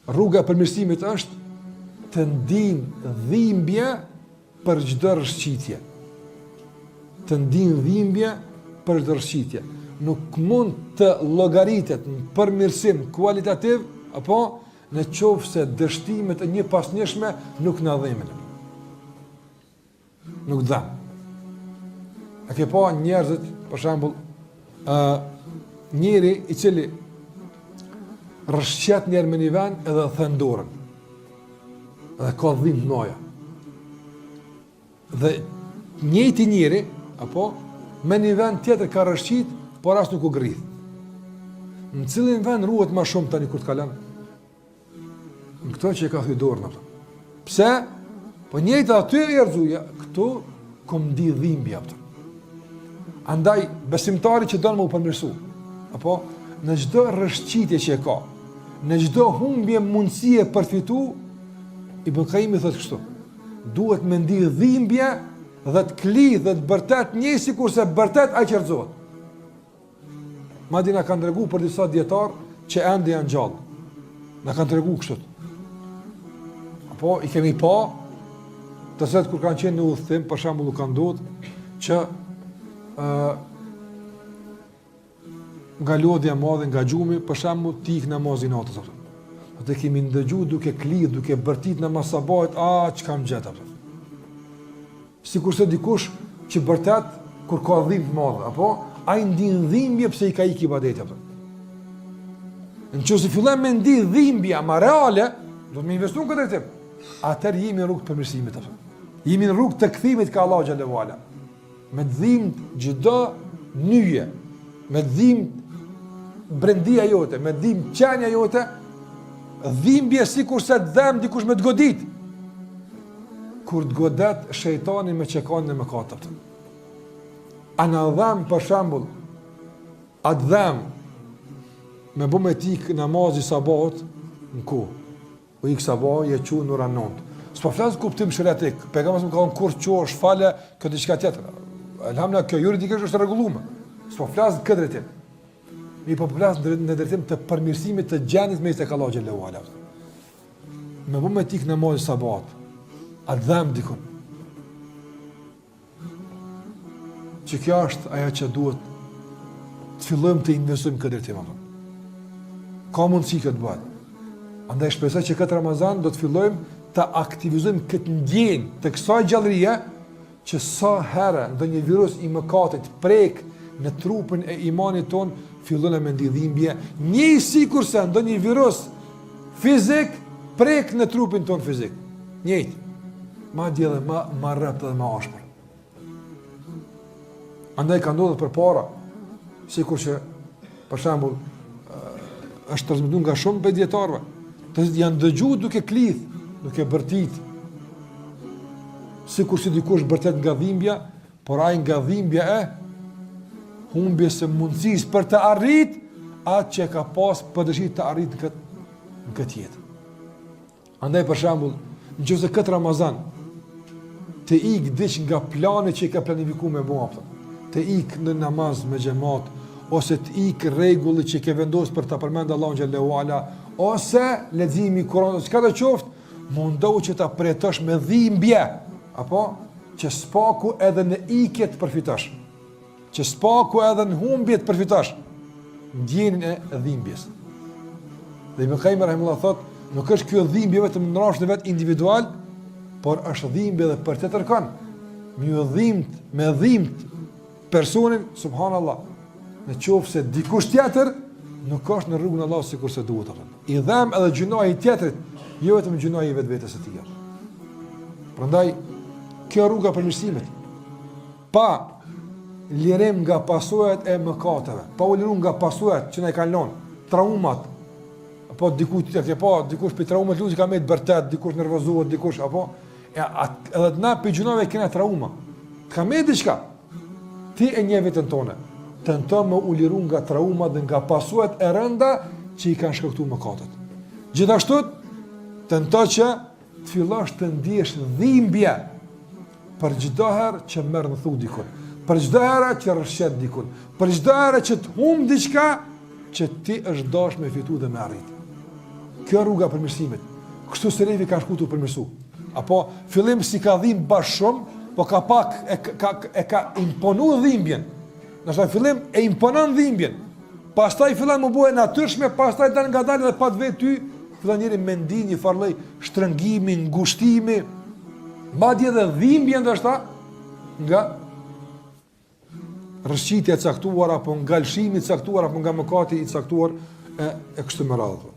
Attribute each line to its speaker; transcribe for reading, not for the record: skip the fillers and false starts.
Speaker 1: Rruga e përmirësimit është të ndinë dhimbje për çdo rrëshqitje. Të ndinë dhimbje për çdo rrëshqitje. Nuk mund të llogaritet në përmirësim kualitativ apo në qoftë se dështimet e një pasnjëshme nuk na dhimbin. Nuk dha. A ke pa njerëzit, për shembull, njëri i cili rrëshqet njerë me një vend edhe thën dorën. Edhe ka dhimbje noja. Dhe njëjti njëri, apo, me një vend tjetër ka rrëshqit, por as nuk u grith. Në cilin vend ruhet ma shumë tani kur të kalon? Në këto që e ka thy dorën ato. Pse? Po njëjtë aty e rëzuja, këtu kom di dhimbje ato. Andaj, besimtari që donë më u përmirësu, apo, në çdo rrëshqitje që e ka, në çdo humbje mundësie përfitu, Ibn Qayyim thotë kështu: duhet me ndi dhimbje dhe të klidh dhe të bërtet një sikurse bërtet ai që rrezohet. Madje na kanë treguar për disa dietar që ende janë gjallë. Na kanë treguar kështu. Apo i kemi pa të sot kur kanë qenë në udhëtim, për shembull, kanë ndodhur që nga lodhja madhe, nga gjumi, për shembull, ti ik namazin natës. Atë kemi ndëgju duke klidh, duke bërtit në masabajt, që kam gjetë. Sikurse dikush që bërtet, kur ka dhimbje madhe, apo, a i ndin dhimbje pëse i ka ik ibadeti. Në që se fillen me ndi dhimbja ma reale, do të me investu në këtë drejtim, atër jemi në rrugë të përmirësimit. Jemi në rrugë të këthimit ka Allah xhallahu ala. Me të dhimbë çdo nyje, me të dhimbë brendia jote, me të dhimbë qenja jote, dhimbje si kurse të dhem dikush me të godit. Kur të godet shejtani me qekanin e mëkateve. A në dhem, për shembull, atë dhem me bu me tik namazi sabat në ku. U ik sabat, je qu në oran 9. S'po flasë kuptim shëretik, pejgamberi më ka thonë kur qosh, fale, këtë diçka tjetër. Elhamdulillah, kjo juridikisht është rregulluar. S'po flasë këtë drejtim. Mi po flasë në drejtim të përmirësimit të gjendjes mes tek Allahu xhallahu ala. Me bu me tik namazi sabat, a dhem dikun. Që kjo është aja që duhet të fillojmë të investojmë këtë drejtim. Ka mundësi këtë bëhet. Andaj shpresoj që këtë Ramazan do të fillojmë të aktivizojmë këtë ndjenjë të kësaj gjallërie që sa herë ndonjë virus i mëkatit prek në trupin e imanit ton, fillon me ndidhimbje, një sikurse ndonjë virus fizik prek në trupin ton fizik. Njëjtë. Madje edhe më rrëpt dhe më ashpër. Andaj ka ndodhur përpara, sikur që për shembull është transmetuar nga shumë prej dietarëve, të cilët janë dëgjuar duke klith, duke bërtit. Sikur si dikush bërtet nga dhimbja, por ai nga dhimbja e humbjes së mundësisë për të arrit atë që ka pas për dëshirë të arrit në këtë jetë. Andaj për shembull, nëse këtë Ramazan të ik diç nga plani që i ka planifikuar me bëu, të ik në namaz me xhamat, ose të ik rregulli që ke vendosur për ta përmendur Allahun xhallahu ala, ose leximi i Kuranit, çka do qoftë, mundohu që ta pretosh me dhimbje, apo që spaku edhe në ikje të përfitosh, që spaku edhe në humbje të përfitosh ndjenjën e dhimbjes. Dhe Ibn Qayyim rahimahullah thotë, nuk është kjo dhimbje vetëm në rastin vet individual, por është dhimbje edhe për të tërkon. Me dhimbt personin, subhanallahu, në qoftë se dikush tjetër nuk është në rrugën e Allahut sikurse duhet atë. I dhem edhe gjunoji tjetrit, jo vetëm gjunoji vetvetes së tij. Prandaj kjo rruga e përmirësimit, pa lirim nga pasojat e mëkateve, pa u liruar nga pasojat që na i kanë lënë, traumat, apo dikush që pa dikush për traumat luzi ka me të bërtet, dikush nervozohet, dikush apo edhe na për gjunave kena trauma. Ka me diçka. Ti e një vetën tonë. Tenton me u liru nga trauma dhe nga pasojat e rënda që i kanë shkaktuar mëkatet. Gjithashtu tenton që të fillosh të ndihesh dhimbje për çdo herë që merr në thu dikun, për çdo herë që rrshet dikun, për çdo herë që të humb diçka që ti është dash me fitu dhe me arrit. Kjo rruga e përmirësimit. Kështu selefi ka shkuar të përmirësu. Apo fillim si ka dhimbë bash shumë, po ka pak e ka imponu dhimbjen. Nëse fillim e imponon dhimbjen. Pastaj fillon të bëhet natyrshme, pastaj dal ngadalë dhe pa vetë ty fillon njëri me ndinë një farë lloj shtrëngimi, ngushtimi, madje edhe dhimbje ndoshta nga rrëshqitja e caktuar apo nga lëshimi i caktuar apo nga mëkati i caktuar e kështu me radhë.